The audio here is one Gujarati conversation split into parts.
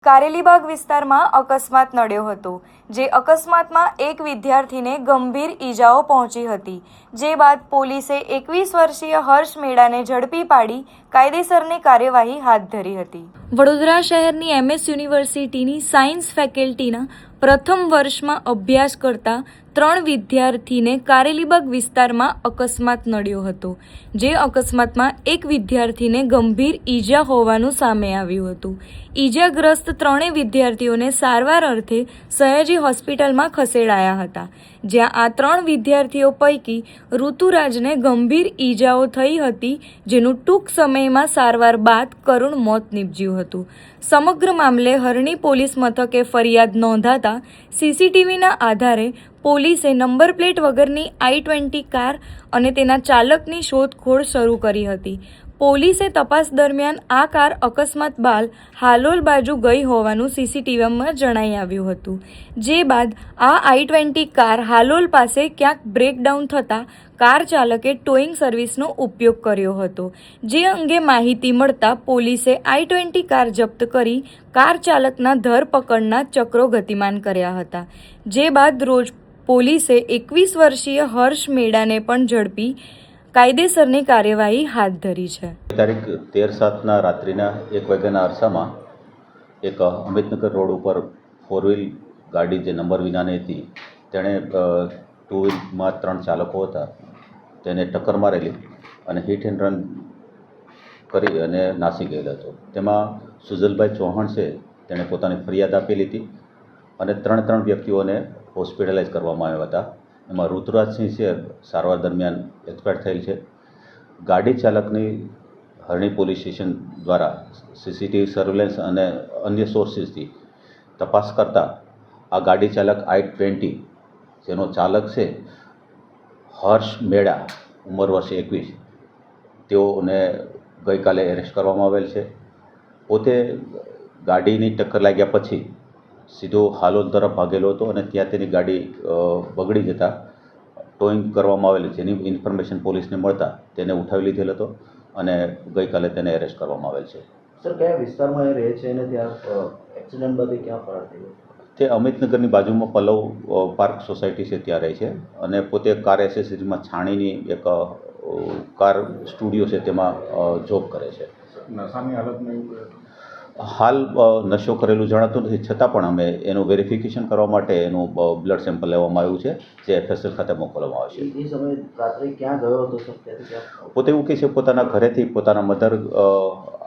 કારેલીબાગ વિસ્તારમાં અકસ્માત નડ્યો હતો, જે અકસ્માતમાં એક વિદ્યાર્થીને ગંભીર ઈજાઓ પહોંચી હતી, જે બાદ પોલીસે 21 વર્ષીય હર્ષ મેડાને ઝડપી પાડી કાયદેસરની કાર્યવાહી હાથ ધરી હતી। વડોદરા શહેરની MS યુનિવર્સિટીની સાયન્સ ફેકલ્ટીના પ્રથમ વર્ષમાં અભ્યાસ કરતા 3 વિદ્યાર્થીને કારેલીબાગ વિસ્તારમાં અકસ્માત નડ્યો હતો, જે અકસ્માતમાં એક વિદ્યાર્થીને ગંભીર ઈજા હોવાનું સામે આવ્યું હતું। ઈજાગ્રસ્ત 3 વિદ્યાર્થીઓને સારવાર અર્થે સયાજી હોસ્પિટલમાં ખસેડાયા હતા, જ્યાં આ 3 વિદ્યાર્થીઓ પૈકી ઋતુરાજને ગંભીર ઈજાઓ થઈ હતી, જેનું ટૂંક સમયમાં સારવાર બાદ કરુણ મોત નીપજ્યું હતું। સમગ્ર મામલે હરણી પોલીસ મથકે ફરિયાદ નોંધાતા CCTVના આધારે પોલીસે નંબર પ્લેટ વગરની I-20 કાર અને તેના ચાલકની શોધખોળ શરૂ કરી હતી। પોલીસે તપાસ દરમિયાન આ કાર અકસ્માત બાદ હાલોલ બાજુ ગઈ હોવાનું CCTVમાં જણાઈ આવ્યું હતું, જે બાદ આ I-20 કાર હાલોલ પાસે ક્યાંક બ્રેકડાઉન થતાં કાર ચાલકે ટોઈંગ સર્વિસનો ઉપયોગ કર્યો હતો, જે અંગે માહિતી મળતા પોલીસે I-20 કાર જપ્ત કરી કાર ચાલકના ધરપકડના ચક્રો ગતિમાન કર્યા હતા, જે બાદ રોજ પોલીસે 21 વર્ષીય હર્ષ મેડાને પણ ઝડપી કાયદેસરની કાર્યવાહી હાથ ધરી છે। તારીખ 13/7ના રાત્રિના 1 વાગ્યાના અરસામાં એક અમિતનગર રોડ ઉપર 4 વ્હીલ ગાડી જે નંબર વિનાની હતી, તેણે 2 વ્હીલમાં 3 ચાલકો હતા તેને ટક્કર મારેલી અને હિટ એન્ડ રન કરી અને નાસી ગયેલો હતો। તેમાં સુજલભાઈ ચૌહાણ છે, તેણે પોતાની ફરિયાદ આપેલી હતી અને 3 વ્યક્તિઓને હોસ્પિટલાઇઝ કરવામાં આવ્યા હતા। એમાં ઋતુરાજસિંહ છે, સારવાર દરમિયાન એક્સપાયર થયેલ છે। ગાડી ચાલકની હરણી પોલીસ સ્ટેશન દ્વારા CCTV સર્વેલન્સ અને અન્ય સોર્સિસથી તપાસ કરતા આ ગાડી ચાલક I-20 જેનો ચાલક છે હર્ષ મેડા, ઉંમર વર્ષ 21, તેઓને ગઈકાલે એરેસ્ટ કરવામાં આવેલ છે। પોતે ગાડીની ટક્કર લાગ્યા પછી સીધો હાલોલ તરફ ભાગેલો હતો અને ત્યાં તેની ગાડી બગડી જતાં ટોઈંગ કરવામાં આવેલી, જેની ઇન્ફોર્મેશન પોલીસને મળતા તેને ઉઠાવી લીધેલ હતો અને ગઈકાલે તેને એરેસ્ટ કરવામાં આવેલ છે। સર, કયા વિસ્તારમાં એ રહે છે અને ત્યાં એક્સિડન્ટ બાદ ક્યાં ફરાર થયો? તે અમિતનગરની બાજુમાં પલ્લવ પાર્ક સોસાયટી છે, ત્યાં રહે છે અને પોતે કાર એસેસરીમાં છાણીની એક કાર સ્ટુડિયો છે, તેમાં જોબ કરે છે। નશાની હાલતમાં હાલ નશો કરેલું જણાતું નથી, છતાં પણ અમે એનું વેરિફિકેશન કરવા માટે એનું બ્લડ સેમ્પલ લેવામાં આવ્યું છે, જે FSL ખાતે મોકલવામાં આવશે। એ સમયે રાત્રે ક્યાં ગયો હતો સર? પોતે એવું કહે છે પોતાના ઘરેથી પોતાના મધર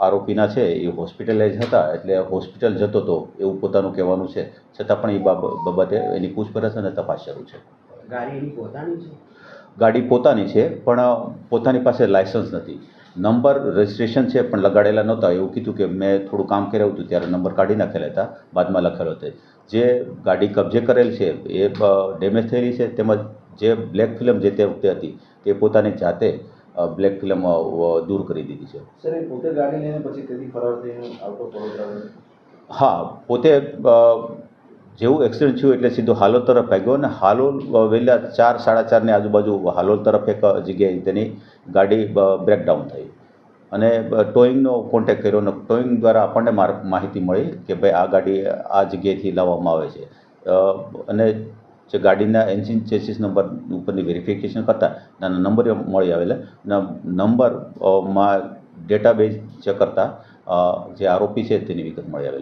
આરોપીના છે એ હોસ્પિટલાઇઝ હતા, એટલે હોસ્પિટલ જતો હતો એવું પોતાનું કહેવાનું છે, છતાં પણ એ બાબતે એની પૂછપરછ અને તપાસ શરૂ છે। ગાડી એની પોતાની છે? ગાડી પોતાની છે, પણ પોતાની પાસે લાયસન્સ નથી। નંબર રજિસ્ટ્રેશન છે પણ લગાડેલા નહોતા, એવું કીધું કે મેં થોડું કામ કર્યું હતું ત્યારે નંબર કાઢી નાખેલા હતા, બાદમાં લખેલો હતો। જે ગાડી કબજે કરેલ છે એ ડેમેજ થયેલી છે, તેમજ જે બ્લેક ફિલ્મ જે તે વખતે હતી તે પોતાની જાતે બ્લેક ફિલ્મ દૂર કરી દીધી છે। સર, એ પોતે ગાડી લઈને પછી તેથી ફરાર થઈને આવતો વડોદરા? હા, પોતે જેવું એક્સિડન્ટ થયું એટલે સીધો હાલોલ તરફ ભાગ્યો અને હાલોલ વહેલા 4, 4:30 ની આજુબાજુ હાલોલ તરફ એક જગ્યાએ તેની ગાડી બ્રેકડાઉન થઈ અને ટોઈંગનો કોન્ટેક્ટ કર્યો અને ટોઈંગ દ્વારા આપણને માહિતી મળી કે ભાઈ આ ગાડી આ જગ્યાએથી લાવવામાં આવે છે અને જે ગાડીના એન્જિન ચેસિસ નંબર ઉપરની વેરિફિકેશન કરતાં નાના નંબર મળી આવેલા, નંબરમાં ડેટાબેઝ ચેક કરતાં જે આરોપી છે તેની વિગત મળી આવેલી।